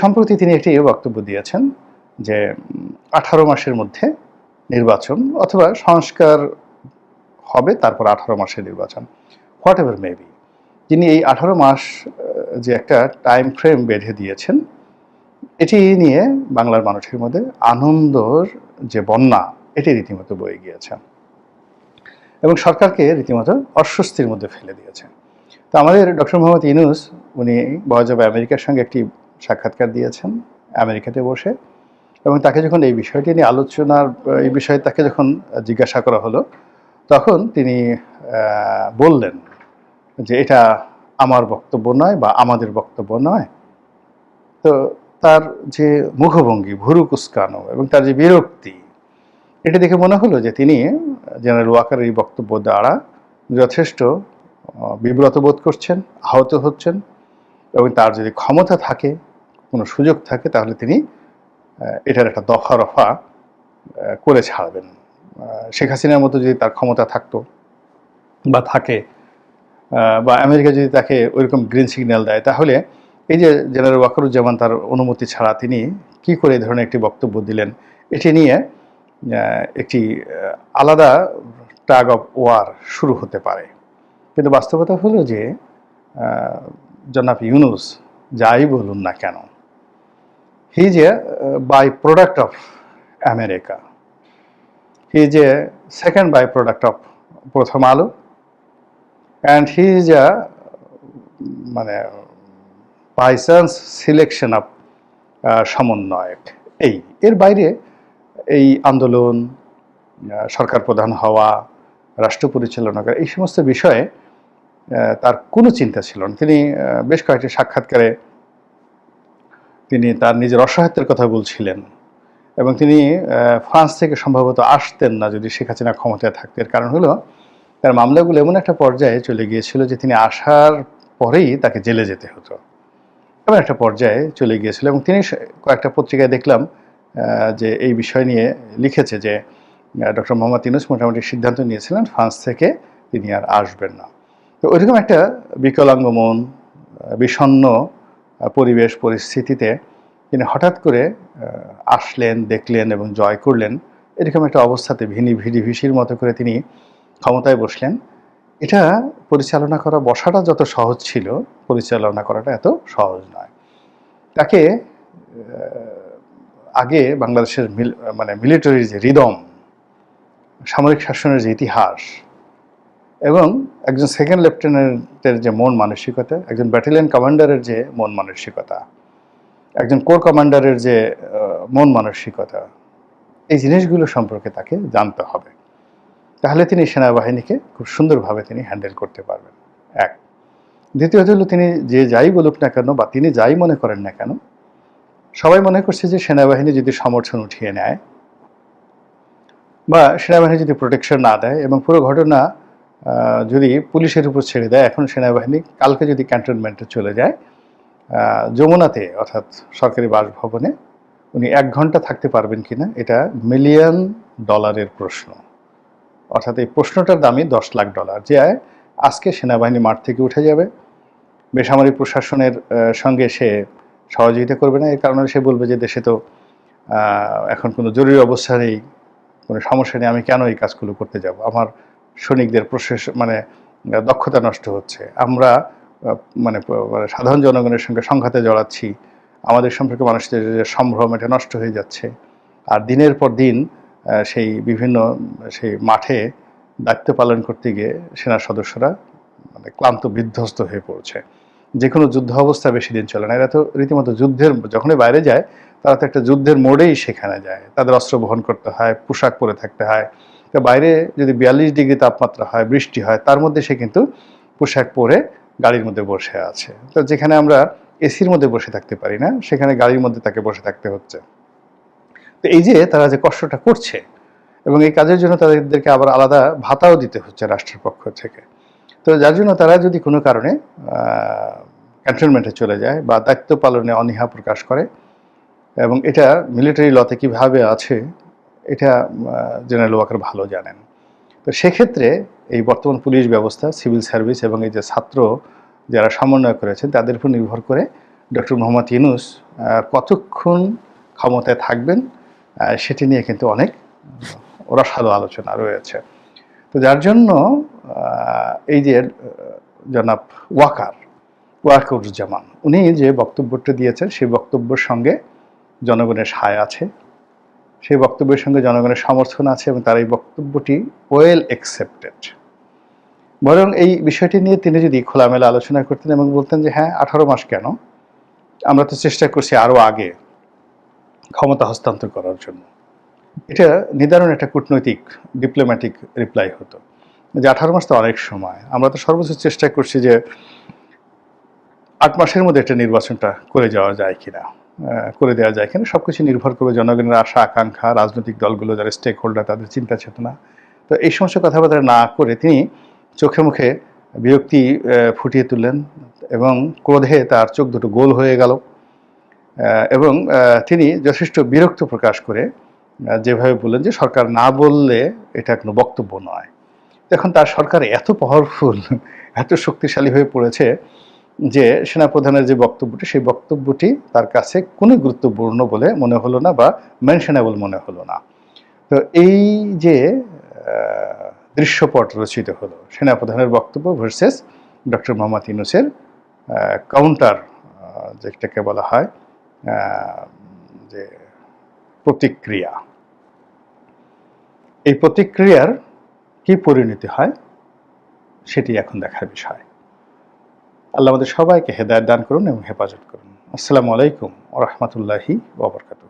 সম্প্রতি তিনি একটি বক্তব্য দিয়েছেন যে 18 মাসের মধ্যে নির্বাচন অথবা সংস্কার হবে, তারপর 18 মাসের নির্বাচন, হোয়াট এভার মেবি। তিনি এই 18 মাস যে একটা টাইম ফ্রেম বেঁধে দিয়েছেন, এটি নিয়ে বাংলার মানুষের মধ্যে আনন্দর যে বন্যা, এটি রীতিমতো বয়ে গিয়েছে এবং সরকারকে রীতিমতো অস্বস্তির মধ্যে ফেলে দিয়েছে। তো আমাদের ডক্টর মোহাম্মদ ইউনূস উনি ভয়েস অব আমেরিকার সঙ্গে একটি সাক্ষাৎকার দিয়েছেন আমেরিকাতে বসে, এবং তাকে যখন এই বিষয়টি নিয়ে এই বিষয়ে তাকে যখন জিজ্ঞাসা করা হলো, তখন তিনি বললেন যে এটা আমার বক্তব্য নয় বা আমাদের বক্তব্য নয়। তো তার যে মুখভঙ্গি, ভুরু কুঁচকানো এবং তার যে বিরক্তি, এটা দেখে মনে হলো যে তিনি জেনারেল ওয়াকারের এই বক্তব্য দ্বারা যথেষ্ট বিব্রত বোধ করছেন, আহত হচ্ছেন, এবং তার যদি ক্ষমতা থাকে, কোনো সুযোগ থাকে, তাহলে তিনি এটার একটা দফা রফা করে ছাড়বেন। শেখ হাসিনার মতো যদি তার ক্ষমতা থাকতো বা থাকে, বা আমেরিকা যদি তাকে ওইরকম গ্রিন সিগন্যাল দেয়, তাহলে এই যে জেনারেল ওয়াকারুজ্জামান তার অনুমতি ছাড়া তিনি কি করে এই ধরনের একটি বক্তব্য দিলেন, এটি নিয়ে একটি আলাদা টাগ অফ ওয়ার শুরু হতে পারে। কিন্তু বাস্তবতা হলো যে জনাব ইউনূস যাই বলুন না কেন, he is a by product of America, he is a second by product of Prothom Alo, and he is এ মানে বাই চান্স সিলেকশন অফ সমন্বয়ক। এর বাইরে এই আন্দোলন, সরকার প্রধান হওয়া, রাষ্ট্র পরিচালনা করা, এই সমস্ত বিষয়ে তার কোনো চিন্তা ছিল না। তিনি বেশ কয়েকটি সাক্ষাৎকারে তিনি তার নিজের অসহায়ত্বের কথা বলছিলেন, এবং তিনি ফ্রান্স থেকে সম্ভবত আসতেন না যদি শেখ হাসিনা ক্ষমতায় থাকতেন। এর কারণ হলো তার মামলাগুলো এমন একটা পর্যায়ে চলে গিয়েছিল যে তিনি আসার পরেই তাকে জেলে যেতে হতো, এমন একটা পর্যায়ে চলে গিয়েছিল। এবং তিনি কয়েকটা পত্রিকায় দেখলাম যে এই বিষয় নিয়ে লিখেছে যে ডক্টর মোহাম্মদ ইউনূস মোটামুটি সিদ্ধান্ত নিয়েছিলেন ফ্রান্স থেকে তিনি আর আসবেন না। তো ওইরকম একটা বিকলাঙ্গ মন, বিষণ্ণ পরিবেশ পরিস্থিতিতে তিনি হঠাৎ করে আসলেন, দেখলেন এবং জয় করলেন। এরকম একটা অবস্থাতে ভিডিভিসির মতো করে তিনি ক্ষমতায় বসলেন। এটা পরিচালনা করা, বসাটা যত সহজ ছিল, পরিচালনা করাটা এত সহজ নয়। তাকে আগে বাংলাদেশের মিলিটারির যে রিদম, সামরিক শাসনের যে ইতিহাস, এবং একজন সেকেন্ড লেফটেন্যান্টের যে মন মানসিকতা, একজন ব্যাটালিয়ন কমান্ডারের যে মন মানসিকতা, একজন কোর কমান্ডারের যে মন মানসিকতা, এই জিনিসগুলো সম্পর্কে তাকে জানতে হবে। তাহলে তিনি সেনাবাহিনীকে খুব সুন্দরভাবে তিনি হ্যান্ডেল করতে পারবেন। এক। দ্বিতীয়ত হলো তিনি যে যাই বলুক না কেন বা তিনি যাই মনে করেন না কেন, সবাই মনে করছে যে সেনাবাহিনী যদি সমর্থন উঠিয়ে নেয় বা সেনাবাহিনী যদি প্রোটেকশন না দেয় এবং পুরো ঘটনা যদি পুলিশের উপর ছেড়ে দেয়, এখন সেনাবাহিনী কালকে যদি ক্যান্টনমেন্টে চলে যায় যমুনাতে, অর্থাৎ সরকারি বাসভবনে, উনি 1 ঘন্টা থাকতে পারবেন কিনা, এটা $1 মিলিয়ন প্রশ্ন। অর্থাৎ এই প্রশ্নটার দামই $10 লাখ। যে আজকে সেনাবাহিনী মাঠ থেকে উঠে যাবে, বেসামরিক প্রশাসনের সঙ্গে সে সহযোগিতা করবে না। এর কারণে সে বলবে যে দেশে তো এখন কোনো জরুরি অবস্থা নেই, কোনো সমস্যা নেই, আমি কেন এই কাজগুলো করতে যাব, আমার সৈনিকদের দক্ষতা নষ্ট হচ্ছে, আমরা সাধারণ জনগণের সঙ্গে সংঘাতে জড়াচ্ছি, আমাদের সম্পর্কে মানুষদের যে সম্ভ্রম, এটা নষ্ট হয়ে যাচ্ছে। আর দিনের পর দিন সেই মাঠে দায়িত্ব পালন করতে গিয়ে সেনা সদস্যরা ক্লান্ত বিধ্বস্ত হয়ে পড়ছে। যে কোনো যুদ্ধ অবস্থা বেশি দিন চলে না। এরা তো রীতিমতো যুদ্ধের, যখনই বাইরে যায় তারা তো একটা যুদ্ধের মোড়েই সেখানে যায়, তাদের অস্ত্র বহন করতে হয়, পোশাক পরে থাকতে হয়। তো বাইরে যদি 42 ডিগ্রি তাপমাত্রা হয়, বৃষ্টি হয়, তার মধ্যে সে কিন্তু পোশাক পরে গাড়ির মধ্যে বসে আছে। তো যেখানে আমরা এসির মধ্যে বসে থাকতে পারি না, সেখানে গাড়ির মধ্যে তাকে বসে থাকতে হচ্ছে। তো এই যে তারা যে কষ্টটা করছে, এবং এই কাজের জন্য তাদেরকে আবার আলাদা ভাতাও দিতে হচ্ছে রাষ্ট্রের পক্ষ থেকে। তো যার জন্য তারা যদি কোনো কারণে ক্যান্টনমেন্টে চলে যায় বা দায়িত্ব পালনে অনীহা প্রকাশ করে, এবং এটা মিলিটারি লতে কীভাবে আছে এটা জেনারেল ওয়াকার ভালো জানেন। তো সেক্ষেত্রে এই বর্তমান পুলিশ ব্যবস্থা, সিভিল সার্ভিস এবং এই যে ছাত্র যারা সমন্বয় করেছেন, তাদের উপর নির্ভর করে ডক্টর মোহাম্মদ ইউনূস কতক্ষণ ক্ষমতায় থাকবেন সেটি নিয়ে কিন্তু অনেক রসালো আলোচনা রয়েছে। তো যার জন্য এই যে জনাব ওয়াকারুজ্জামান উনি যে বক্তব্যটা দিয়েছেন সেই বক্তব্যের সঙ্গে জনগণের সায় আছে, সেই বক্তব্যের সঙ্গে জনগণের সমর্থন আছে এবং তার এই বক্তব্যটি ওয়েল অ্যাকসেপ্টেড। বরং এই বিষয়টি নিয়ে তিনি যদি খোলামেলা আলোচনা করতেন এবং বলতেন যে হ্যাঁ 18 মাস কেন, আমরা তো চেষ্টা করছি আরও আগে ক্ষমতা হস্তান্তর করার জন্য, এটা নিদারুণ একটা কূটনৈতিক ডিপ্লোম্যাটিক রিপ্লাই হতো যে 18 মাস তো অনেক সময়, আমরা তো সর্বোচ্চ চেষ্টা করছি যে 8 মাসের মধ্যে একটা নির্বাচনটা করে দেওয়া যায় কিনা, সব কিছু নির্ভর করবে জনগণের আশা আকাঙ্ক্ষা, রাজনৈতিক দলগুলো যারা স্টেক হোল্ডার তাদের চিন্তা চেতনা। তো এই সমস্ত কথাবার্তা না করে তিনি চোখে মুখে বিরক্তি ফুটিয়ে তুললেন এবং ক্রোধে তার চোখ দুটো গোল হয়ে গেল এবং তিনি যথেষ্ট বিরক্ত প্রকাশ করে যেভাবে বললেন যে সরকার না বললে এটা কোনো বক্তব্য নয়। এখন তার সরকার এত পাওয়ারফুল, এত শক্তিশালী হয়ে পড়েছে যে সেনাপ্রধানের যে বক্তব্যটি সেই বক্তব্যটি তার কাছে কোনো গুরুত্বপূর্ণ বলে মনে হলো না বা মেনশনেবল মনে হলো না। তো এই যে দৃশ্যপট রচিত হলো সেনাপ্রধানের বক্তব্য ভার্সেস ডক্টর মোহাম্মদ ইউনূসের কাউন্টার, যেটাকে বলা হয় যে প্রতিক্রিয়া, এই প্রতিক্রিয়ার কি পরিণতি হয় সেটি এখন দেখার বিষয়। আল্লাহ আমাদের সবাইকে হেদায়েত দান করুন এবং হেফাজত করুন। আসসালামু আলাইকুম ওয়া রাহমাতুল্লাহি ওয়া বারাকাতুহু।